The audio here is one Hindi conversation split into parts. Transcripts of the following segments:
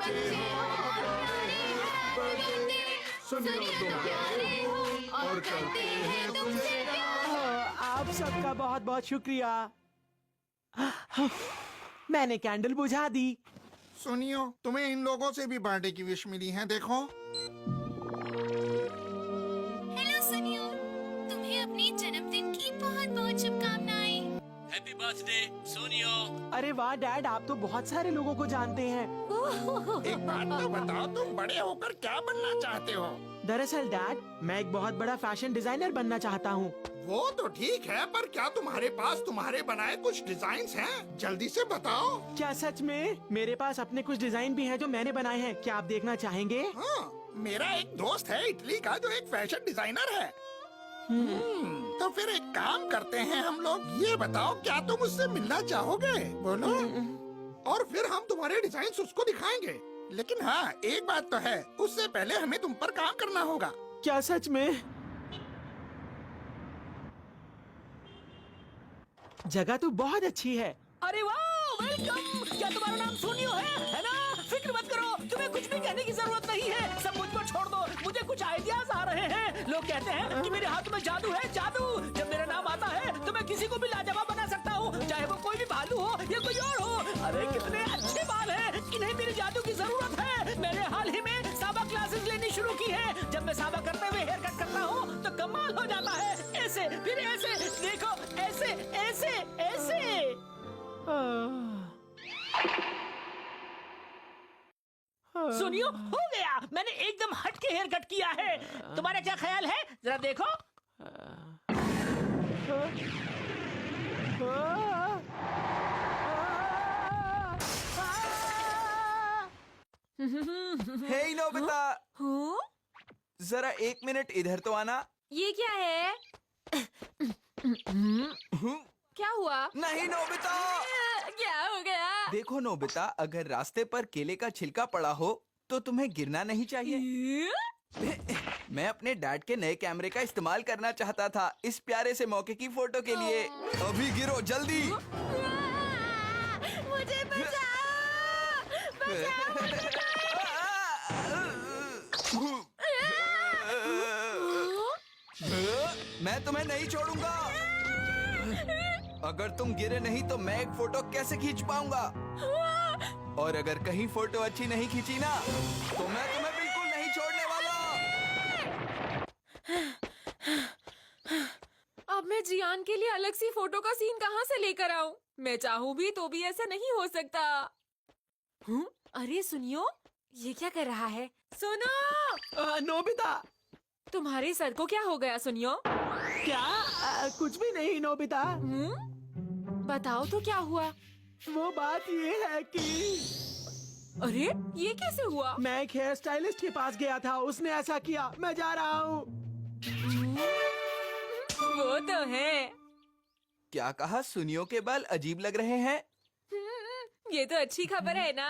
बच्चे हो बर्थडे सुनियो तुम प्यारे हो और करते हैं तुमसे प्यार। आप सबका बहुत बहुत शुक्रिया। मैंने कैंडल बुझा दी। सुनियो, तुम्हें इन लोगों से भी बर्थडे की विश मिली है, देखो। हेलो सुनियो, तुम्हें अपने जन्मदिन की बहुत बहुत शुभकामनाएं। Happy birthday Sonio. अरे वाह डैड, आप तो बहुत सारे लोगों को जानते हैं। एक बात तो बताओ, तुम बड़े होकर क्या बनना चाहते हो? दरअसल डैड, मैं एक बहुत बड़ा फैशन डिजाइनर बनना चाहता हूँ। वो तो ठीक है, पर क्या तुम्हारे पास तुम्हारे बनाए कुछ डिजाइन्स हैं? जल्दी से बताओ। क्या सच में? मेरे पास अपने कुछ डिजाइन भी हैं जो मैंने बनाए हैं। क्या आप देखना चाहेंगे? हाँ, मेरा एक दोस्त है इटली का जो एक फैशन डिजाइनर है। तो फिर एक काम करते हैं हम लोग। ये बताओ, क्या तुम उससे मिलना चाहोगे? बोलो। और फिर हम तुम्हारे डिजाइन्स उसको दिखाएंगे। लेकिन हाँ, एक बात तो है, उससे पहले हमें तुम पर काम करना होगा। क्या सच में? जगह तो बहुत अच्छी है। अरे वाह, वेलकम। क्या तुम्हारा नाम सोनियो है ना? फिक्र मत करो, तुम्हें कुछ भी कहने की जरूरत नहीं है। सब मुझ पर छोड़ दो, मुझे कुछ आइडियाज आ रहे हैं। लोग कहते हैं कि मेरे हाथ में जादू है, जादू। जब मेरा नाम आता है तो मैं किसी को भी लाजवाब बना सकता हूँ, चाहे वो कोई भी भालू हो या कोई और हो। अरे कितने अच्छे बाल हैं, इन्हें मेरे जादू की जरूरत है। मैंने हाल ही में साबा क्लासेस लेनी शुरू की है। जब मैं साबा करते हुए हेयर कट करता हूँ तो कमाल हो जाता है। ऐसे फिर ऐसे, देखो ऐसे ऐसे ऐसे। सुनियो, हो गया। मैंने एकदम हट के हेयर कट किया है। तुम्हारा क्या ख्याल है? जरा देखो। हे नोबिता, हूँ? जरा 1 मिनट इधर तो आना। ये क्या है? क्या हुआ? नहीं नोबिता। क्या हो गया? देखो नोबिता, अगर रास्ते पर केले का छिलका पड़ा हो तो तुम्हें गिरना नहीं चाहिए। मैं अपने डैड के नए कैमरे का इस्तेमाल करना चाहता था इस प्यारे से मौके की फोटो के लिए। अभी गिरो जल्दी। मुझे बचाओ! मैं तुम्हें नहीं छोड़ूंगा। अगर तुम गिरे नहीं तो मैं एक फोटो कैसे खींच पाऊंगा? और अगर कहीं फोटो अच्छी नहीं खींची ना तो मैं तुम्हें बिल्कुल नहीं छोड़ने वाला। अब मैं जियान के लिए अलग सी फोटो का सीन कहाँ से लेकर आऊं? मैं चाहूँ भी तो भी ऐसा नहीं हो सकता। अरे सुनियो, ये क्या कर रहा है? सुनो! नोबिता। तुम्हारे सर को क्या हो गया सुनियो? क्या? कुछ भी नहीं नोबिता। बताओ तो क्या हुआ? वो बात ये है कि अरे ये कैसे हुआ? मैं एक हेयर स्टाइलिस्ट के पास गया था, उसने ऐसा किया। मैं जा रहा हूँ। वो तो है। क्या कहा? सुनियो के बाल अजीब लग रहे हैं। ये तो अच्छी खबर है ना?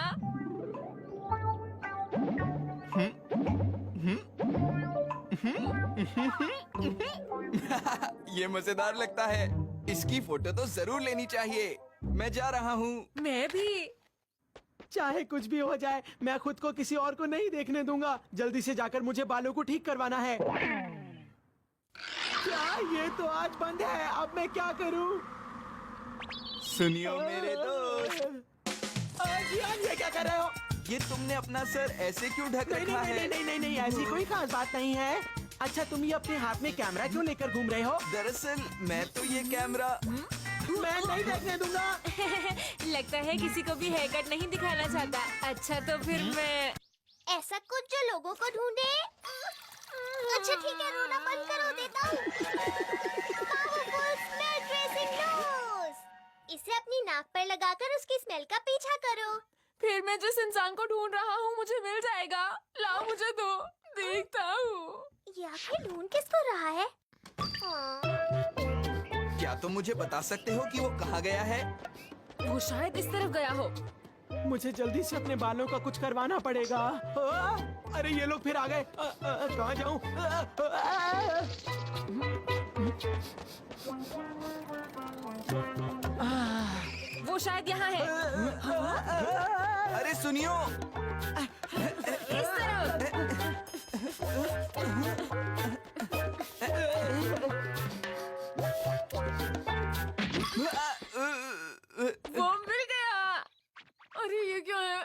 ये मजेदार लगता है। इसकी फोटो तो जरूर लेनी चाहिए। मैं जा रहा हूँ। मैं भी। चाहे कुछ भी हो जाए, मैं खुद को किसी और को नहीं देखने दूंगा। जल्दी से जाकर मुझे बालों को ठीक करवाना है। क्या ये तो आज बंद है? अब मैं क्या करूँ? सुनियो मेरे दोस्त, जियान, ये क्या कर रहे हो? ये तुमने अपना सर ऐसे क्यों ढक नहीं रखा है? नहीं, ऐसी कोई खास बात नहीं है। अच्छा, तुम ये अपने हाथ में कैमरा क्यों लेकर घूम रहे हो? दरअसल मैं तो ये कैमरा मैं नहीं देखने दूंगा। लगता है किसी को भी हेयर कट नहीं दिखाना चाहता। अच्छा तो फिर मैं ऐसा कुछ जो लोगों को ढूंढे। अच्छा ठीक है, रोना बंद करो, देता हूँ। Powerful smell tracing nose. इसे अपनी नाक पर लगाकर उसकी स्मेल का पीछा करो। फिर मैं जिस इंसान को ढूंढ रहा हूँ मुझे मिल जाएगा। लाओ मुझे दो, देखता हूँ। ये आखिर ढूंढ किसको रहा है? क्या तुम मुझे बता सकते हो कि वो कहाँ गया है? वो शायद इस तरफ गया हो। मुझे जल्दी से अपने बालों का कुछ करवाना पड़ेगा। अरे ये लोग फिर आ गए। कहाँ जाऊँ? वो शायद यहाँ है। अरे सुनियो, इस तरफ। वो मिल गया। अरे ये क्या है?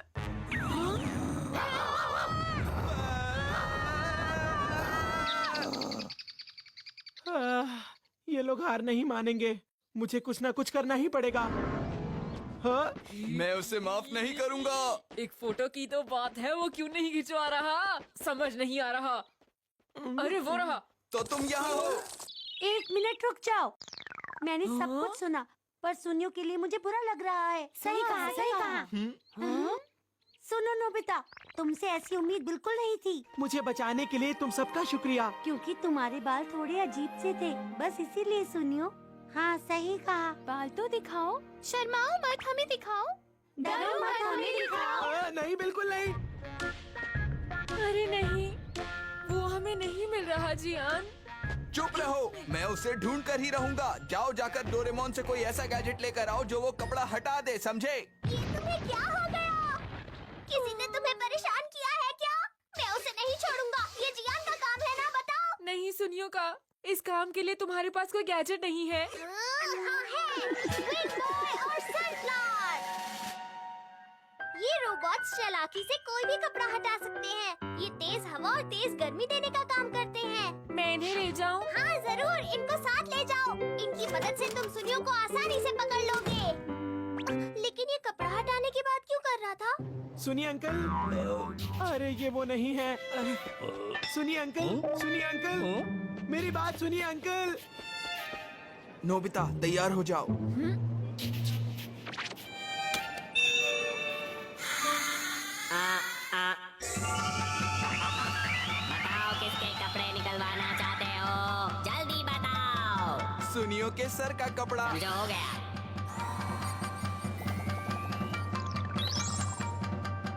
ये लोग हार नहीं मानेंगे, मुझे कुछ ना कुछ करना ही पड़ेगा। हाँ? मैं उसे माफ नहीं करूंगा। एक फोटो की तो बात है, वो क्यों नहीं खिंचवा रहा? समझ नहीं आ रहा। अरे वो रहा। तो तुम यहाँ हो? एक मिनट रुक जाओ। मैंने सब कुछ सुना, पर सुनियो के लिए मुझे बुरा लग रहा है। सही कहा, सही कहा। हाँ? सुनो नोबिता, तुमसे ऐसी उम्मीद बिल्कुल नहीं थी, मुझे बचाने के लिए तुम सबका शुक्रिया। क्योंकि तुम्हारे बाल थोड़े अजीब से थे, बस इसीलिए सुनियो। हाँ सही कहा। बाल तो दिखाओ, शर्माओ मत, हमें दिखाओ। डरो मत, हमें दिखाओ। नहीं, बिल्कुल नहीं। अरे नहीं, वो हमें नहीं मिल रहा जियान। चुप रहो, मैं उसे ढूंढ कर ही रहूंगा। जाओ जाकर डोरेमोन से कोई ऐसा गैजेट लेकर आओ जो वो कपड़ा हटा दे, समझे? ये तुम्हें क्या हो गया? किसी ने तुम्हें परेशान किया है क्या? मैं उसे नहीं छोड़ूंगा, ये जियान का काम है ना, बताओ। नहीं सुनियो का, इस काम के लिए तुम्हारे पास कोई गैजेट नहीं है। हाँ है, Twin Boy और Sunflower। ये रोबोट्स चालाकी से कोई भी कपड़ा हटा सकते हैं। ये तेज हवा और तेज गर्मी देने का काम करते हैं। मैं इन्हें ले जाऊं? हाँ जरूर, इनको साथ ले जाओ। इनकी मदद से तुम सुनियो को आसानी से पकड़ लोगे। लेकिन ये कपड़ा हटाने की बात क्यों कर रहा था? सुनिए अंकल। अरे ये वो नहीं है। सुनिए अंकल, सुनिए अंकल, मेरी बात सुनिए अंकल। नोबिता तैयार हो जाओ। बताओ किसके कपड़े निकलवाना चाहते हो, जल्दी बताओ। सुनियो के सर का कपड़ा। जो हो गया।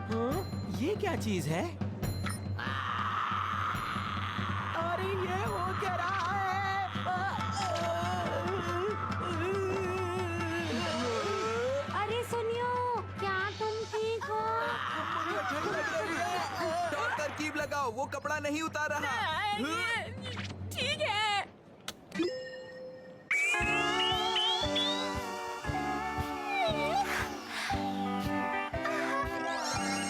हाँ? ये क्या चीज है? अरे ये हो क्या रहा है? अरे सुनियो, क्या तुम ठीक हो? और तरकीब लगाओ, वो कपड़ा नहीं उतार रहा। ठीक है।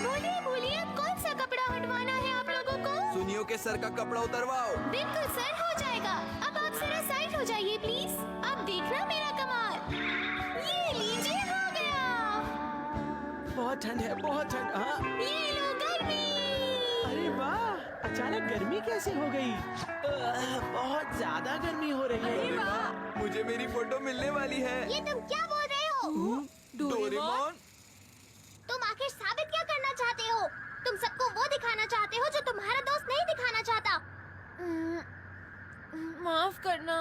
बोलिए बोलिए, कौन सा कपड़ा हटवाना है आप लोगों को? सुनियो के सर का कपड़ा उतरवाओ। बिल्कुल सर, हो जाएगा। अब आप जरा साइड हो जाइए प्लीज। अब देखना मेरा कमाल। ये लीजिए, हो गया। बहुत ठंड है, बहुत ठंड। हाँ? ये लो गर्मी। अरे वाह, अचानक गर्मी कैसे हो गई? बहुत ज्यादा गर्मी हो रही है। मुझे मेरी फोटो मिलने वाली है। ये तुम क्या बोल रहे हो? डोरेमोन, तुम आखिर साबित क्या करना चाहते हो? तुम सबको वो दिखाना चाहते हो जो तुम्हारा दोस्त नहीं दिखाना चाहता। माफ करना।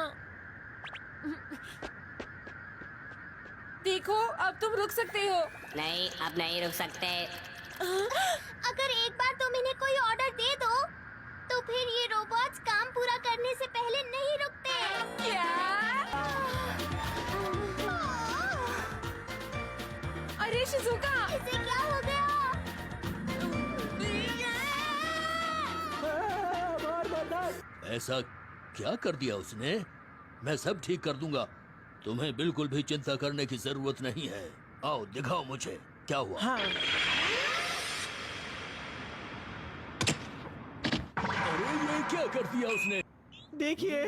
देखो, अब तुम रुक सकते हो। नहीं, अब नहीं रुक सकते। अगर एक बार तुम इन्हें कोई ऑर्डर दे दो, तो फिर ये रोबोट्स काम पूरा करने से पहले नहीं रुकते। क्या? अरे शिजुका, इसे क्या हो गया? बहुत बर्दाश्त। ऐसा क्या कर दिया उसने? मैं सब ठीक कर दूंगा, तुम्हें बिल्कुल भी चिंता करने की जरूरत नहीं है। आओ दिखाओ मुझे क्या हुआ। हाँ। अरे ये क्या कर दिया उसने? देखिए,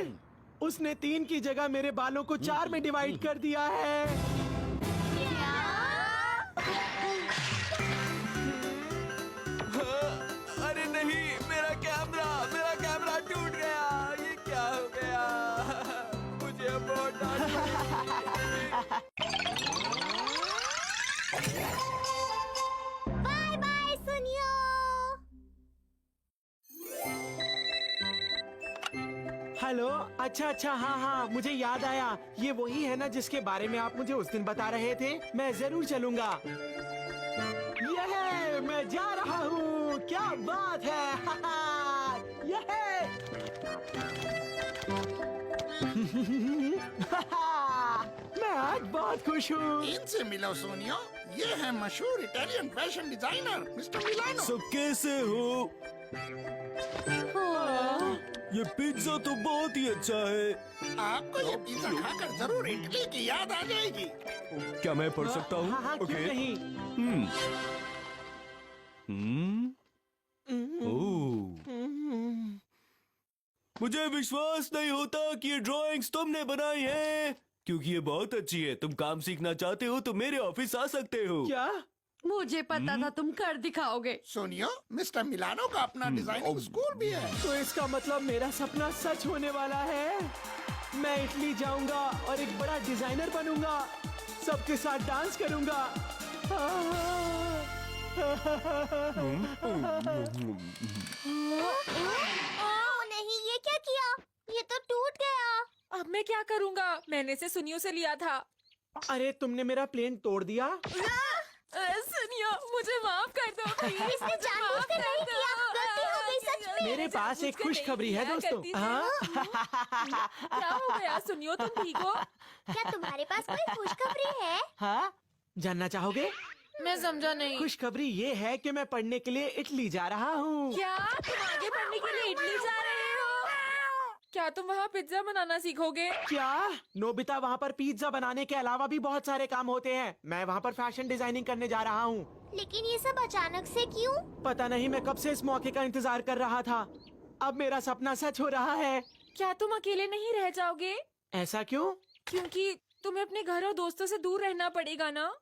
उसने 3 की जगह मेरे बालों को 4 में डिवाइड कर दिया है। अरे नहीं, मेरा कैमरा टूट गया। ये क्या हो गया? मुझे अब बहुत डांट पड़ी। बाय बाय सुनियो। हेलो, अच्छा, हाँ, मुझे याद आया। ये वही है ना जिसके बारे में आप मुझे उस दिन बता रहे थे? मैं जरूर चलूंगा। ये मैं जा रहा हूँ। क्या बात है? ये मैं आज बहुत बहुत खुश हूँ। इनसे मिलो सोनियो, ये है मशहूर Italian fashion designer mister Milano. सब कैसे हो? ये पिज्जा तो बहुत ही अच्छा है। आपको ये पिज्जा खाकर जरूर इटली की याद आ जाएगी। क्या मैं पढ़ सकता हूँ? हाँ हाँ, क्यों ओके। नहीं। ओह, मुझे विश्वास नहीं होता कि ये ड्राइंग्स तुमने बनाई है, क्योंकि ये बहुत अच्छी है। तुम काम सीखना चाहते हो तो मेरे ऑफिस आ सकते हो। क्या? मुझे पता था तुम कर दिखाओगे। सोनियो, मिस्टर मिलानो का अपना डिजाइनिंग स्कूल भी है। तो इसका मतलब मेरा सपना सच होने वाला है। मैं इटली जाऊंगा और एक बड़ा डिजाइनर बनूंगा, सबके साथ डांस करूंगा। ओह नहीं, ये क्या किया? ये तो टूट गया। अब मैं क्या करूँगा? मैंने इसे सुनियो से लिया था। अरे तुमने मेरा प्लेन तोड़ दिया। सुनियो, मुझे माफ कर दो प्लीज। इसने जानबूझकर नहीं किया, गलती हो गई सच में। मेरे पास एक खुशखबरी है दोस्तों। हाँ? क्या हो गया सुनियो, तुम ठीक हो? क्या तुम्हारे पास कोई खुशखबरी है? हाँ? जानना चाहोगे? मैं समझा नहीं। खुशखबरी ये है कि मैं पढ़ने के लिए इटली जा रहा हूँ। क्या तुम आगे पढ़ने के लिए इटली जा रहे हो? क्या तुम वहाँ पिज्जा बनाना सीखोगे? क्या? नोबिता, वहाँ पर पिज्जा बनाने के अलावा भी बहुत सारे काम होते हैं। मैं वहाँ पर फैशन डिजाइनिंग करने जा रहा हूँ। लेकिन ये सब अचानक से क्यों? पता नहीं, मैं कब से इस मौके का इंतजार कर रहा था। अब मेरा सपना सच हो रहा है। क्या तुम अकेले नहीं रह जाओगे? ऐसा क्यों? क्योंकि तुम्हें अपने घर और दोस्तों से दूर रहना पड़ेगा ना।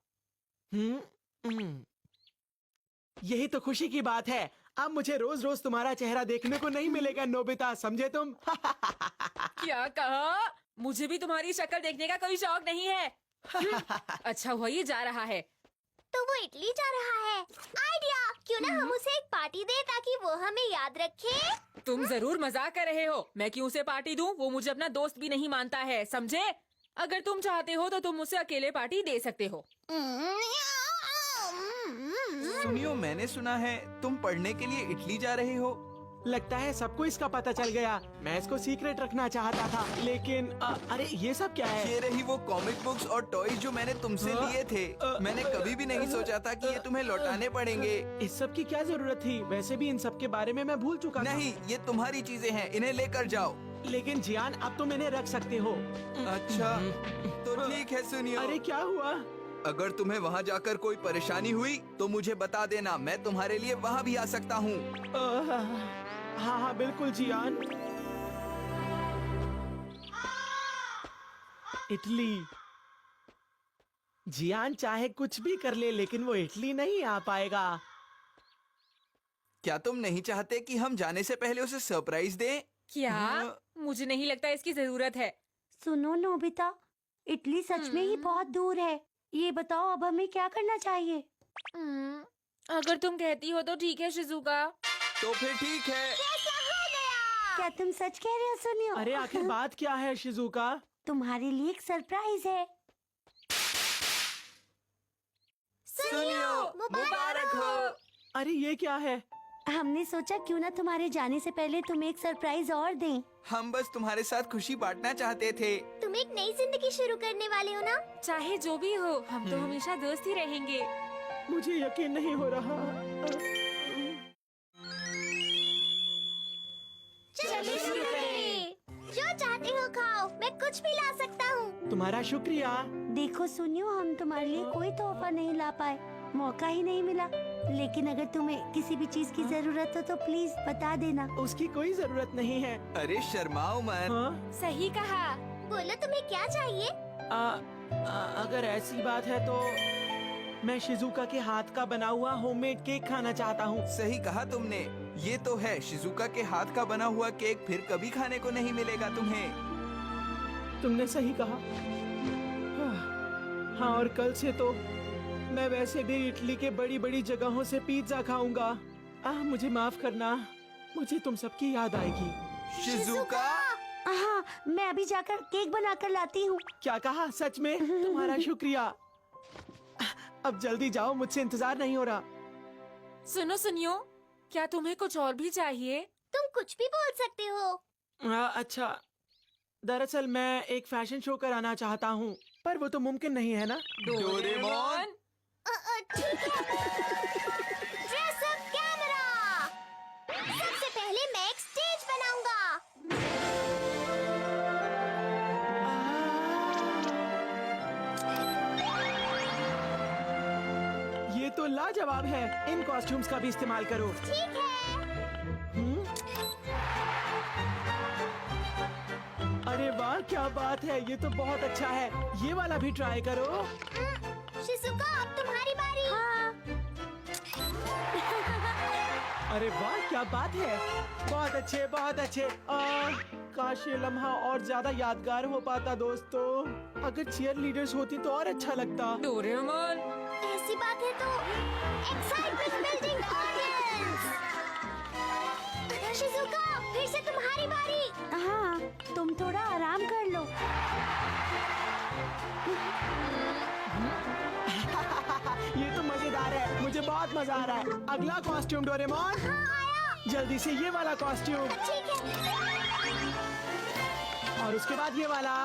यही तो खुशी की बात है। अब मुझे रोज रोज तुम्हारा चेहरा देखने को नहीं मिलेगा नोबिता, समझे तुम? क्या कहा? मुझे भी तुम्हारी शक्ल देखने का कोई शौक नहीं है। अच्छा हुआ ये जा रहा है। तो वो इटली जा रहा है। आइडिया, क्यों ना हम उसे एक पार्टी दे ताकि वो हमें याद रखे। तुम जरूर मजाक कर रहे हो। मैं क्यों उसे पार्टी दूं? वो मुझे अपना दोस्त भी नहीं मानता है, समझे? अगर तुम चाहते हो तो तुम उसे अकेले पार्टी दे सकते हो। सुनियो, मैंने सुना है तुम पढ़ने के लिए इटली जा रहे हो। लगता है सबको इसका पता चल गया। मैं इसको सीक्रेट रखना चाहता था, लेकिन अरे ये सब क्या है? ये रही वो कॉमिक बुक्स और टॉयज जो मैंने तुमसे लिए थे। मैंने कभी भी नहीं सोचा था कि ये तुम्हें लौटाने पड़ेंगे। इस सब की क्या जरूरत थी? वैसे भी इन सब के बारे में मैं भूल चुका था। नहीं, ये तुम्हारी चीजें हैं, इन्हें लेकर जाओ। लेकिन जियान, अब तुम इन्हें रख सकते हो। अच्छा, तो ठीक है सुनियो। अरे क्या हुआ? अगर तुम्हें वहाँ जाकर कोई परेशानी हुई तो मुझे बता देना, मैं तुम्हारे लिए वहाँ भी आ सकता हूँ। हाँ हाँ बिल्कुल जियान। इटली। जियान चाहे कुछ भी कर ले, लेकिन वो इटली नहीं आ पाएगा। क्या तुम नहीं चाहते कि हम जाने से पहले उसे सरप्राइज दें? क्या? मुझे नहीं लगता इसकी जरूरत है। सुनो नोबिता, इटली सच में ही बहुत दूर है। ये बताओ अब हमें क्या करना चाहिए? अगर तुम कहती हो तो ठीक है शिजुका। तो फिर ठीक है। क्या तुम सच कह रहे हो सुनियो? अरे आखिर बात क्या है शिजुका? तुम्हारे लिए एक सरप्राइज है। सुनियो, मुबारक हो। अरे ये क्या है? हमने सोचा क्यों ना तुम्हारे जाने से पहले तुम्हें एक सरप्राइज और दें। हम बस तुम्हारे साथ खुशी बांटना चाहते थे। तुम एक नई जिंदगी शुरू करने वाले हो ना? चाहे जो भी हो, हम तो हमेशा दोस्त ही रहेंगे। मुझे यकीन नहीं हो रहा। चलो शुरू करें। जो चाहते हो खाओ, मैं कुछ भी ला सकता हूँ। तुम्हारा शुक्रिया। देखो सुनियो, हम तुम्हारे लिए कोई तोहफा नहीं ला पाए, मौका ही नहीं मिला। लेकिन अगर तुम्हें किसी भी चीज की जरूरत हो तो प्लीज बता देना। उसकी कोई जरूरत नहीं है। अरे शर्माओ मत। हाँ? सही कहा। बोलो तुम्हें क्या चाहिए? अगर ऐसी बात है तो मैं शिजुका के हाथ का बना हुआ होममेड केक खाना चाहता हूँ। सही कहा तुमने, ये तो है, शिजुका के हाथ का बना हुआ केक फिर कभी खाने को नहीं मिलेगा तुम्हें। तुमने सही कहा। हाँ, और कल से तो मैं वैसे भी इटली के बड़ी बड़ी जगहों से पिज्जा खाऊंगा। मुझे माफ करना, मुझे तुम सबकी याद आएगी। शिजुका? हाँ, मैं अभी जाकर केक बनाकर लाती हूँ। क्या कहा? सच में? तुम्हारा शुक्रिया। अब जल्दी जाओ, मुझसे इंतजार नहीं हो रहा। सुनो सुनियो, क्या तुम्हें कुछ और भी चाहिए? तुम कुछ भी बोल सकते हो। अच्छा, दरअसल मैं एक फैशन शो कराना चाहता हूँ। पर वो तो मुमकिन नहीं है ना। डोरेमोन। ठीक है। Dress up camera. सबसे पहले मैं एक स्टेज बनाऊंगा। ये तो लाजवाब है। इन कॉस्ट्यूम्स का भी इस्तेमाल करो। ठीक है। अरे वाह, क्या बात है, ये तो बहुत अच्छा है। ये वाला भी ट्राई करो। शिजुका, अब तुम्हारी बारी। अरे वाह, क्या बात है, बहुत अच्छे, बहुत अच्छे। काश ये लम्हा और ज्यादा यादगार हो पाता दोस्तों। अगर चीयर लीडर्स होती तो और अच्छा लगता। डोरेमोन, ऐसी बात है तो एक्साइटमेंट बिल्डिंग ऑडियंस। शिजुका, फिर से तुम्हारी बारी। हाँ, तुम थोड़ा आराम कर लो। ये तो मजेदार है, मुझे बहुत मजा आ रहा है। अगला कॉस्ट्यूम डोरेमोन। हाँ, आया। जल्दी से ये वाला कॉस्ट्यूम, ठीक है। और उसके बाद ये वाला।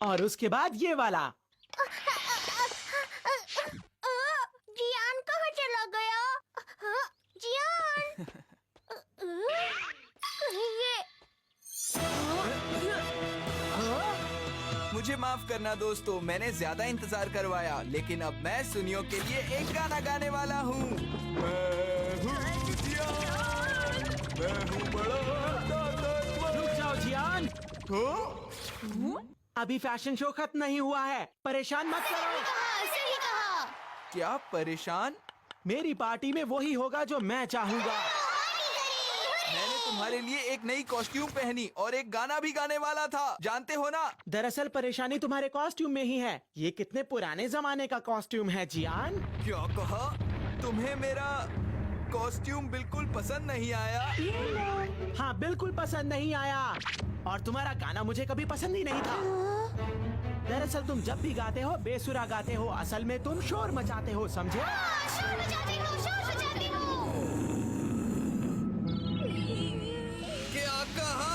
और उसके बाद ये वाला। जियान कहाँ चला गया? जियान। मुझे माफ करना दोस्तों, मैंने ज्यादा इंतजार करवाया, लेकिन अब मैं सुनियो के लिए एक गाना गाने वाला हूँ। रुक जाओ जियान। अभी फैशन शो खत्म नहीं हुआ है, परेशान मत करो। सही कहा। क्या परेशान? मेरी पार्टी में वही होगा जो मैं चाहूँगा। मैंने तुम्हारे लिए एक नई कॉस्ट्यूम पहनी और एक गाना भी गाने वाला था, जानते हो ना? दरअसल परेशानी तुम्हारे कॉस्ट्यूम में ही है। ये कितने पुराने जमाने का कॉस्ट्यूम है जियान। क्या कहा? तुम्हें मेरा कॉस्ट्यूम बिल्कुल पसंद नहीं आया? हाँ, बिल्कुल पसंद नहीं आया। और तुम्हारा गाना मुझे कभी पसंद ही नहीं था। दरअसल तुम जब भी गाते हो बेसुरा गाते हो, असल में तुम शोर मचाते हो, समझे? शोर मचाती हूँ, शोर मचाती हूँ। क्या कहा?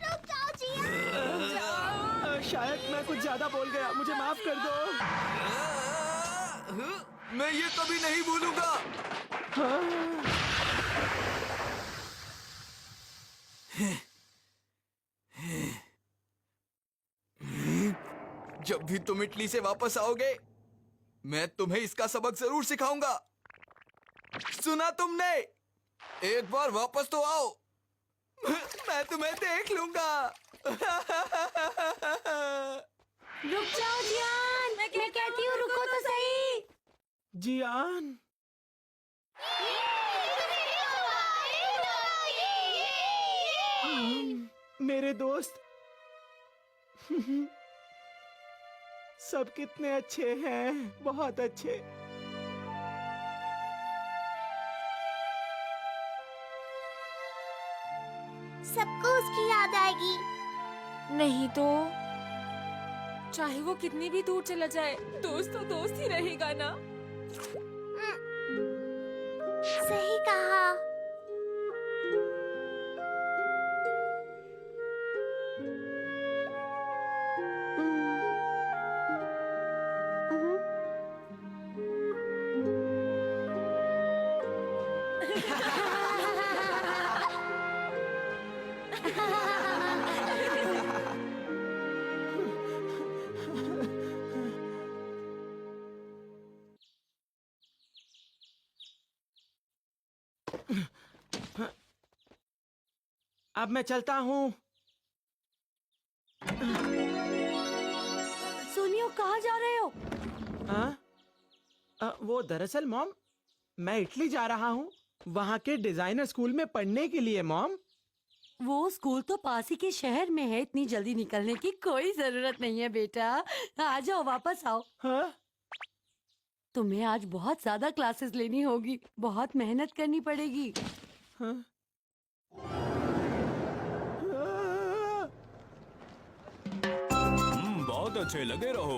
रुक जाओ जियान। शायद मैं कुछ ज्यादा बोल गया, मुझे माफ कर दो। मैं ये कभी नहीं भूलूंगा। जब भी तुम इटली से वापस आओगे, मैं तुम्हें इसका सबक जरूर सिखाऊंगा। सुना तुमने? एक बार वापस तो आओ, मैं तुम्हें देख लूंगा। रुक जाओ जियान, मैं कहती हूँ रुको तो सही। जियान, मेरे दोस्त सब कितने अच्छे हैं, बहुत अच्छे। सबको उसकी याद आएगी। नहीं तो चाहे वो कितनी भी दूर चला जाए, दोस्त तो दोस्त ही रहेगा ना। सही कहा। अब मैं चलता हूँ। सुनियो, कहाँ जा रहे हो? वो दरअसल मॉम, मैं इटली जा रहा हूँ, वहाँ के डिजाइनर स्कूल में पढ़ने के लिए। मॉम, वो स्कूल तो पास ही के शहर में है, इतनी जल्दी निकलने की कोई जरूरत नहीं है बेटा। आ जाओ, वापस आओ। हाँ? तुम्हें आज बहुत ज्यादा क्लासेस लेनी होगी, बहुत मेहनत करनी पड़ेगी। हाँ? बहुत अच्छे लगे रहो।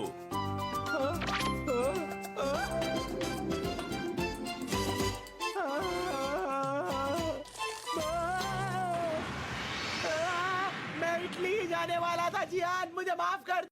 जियान मुझे माफ कर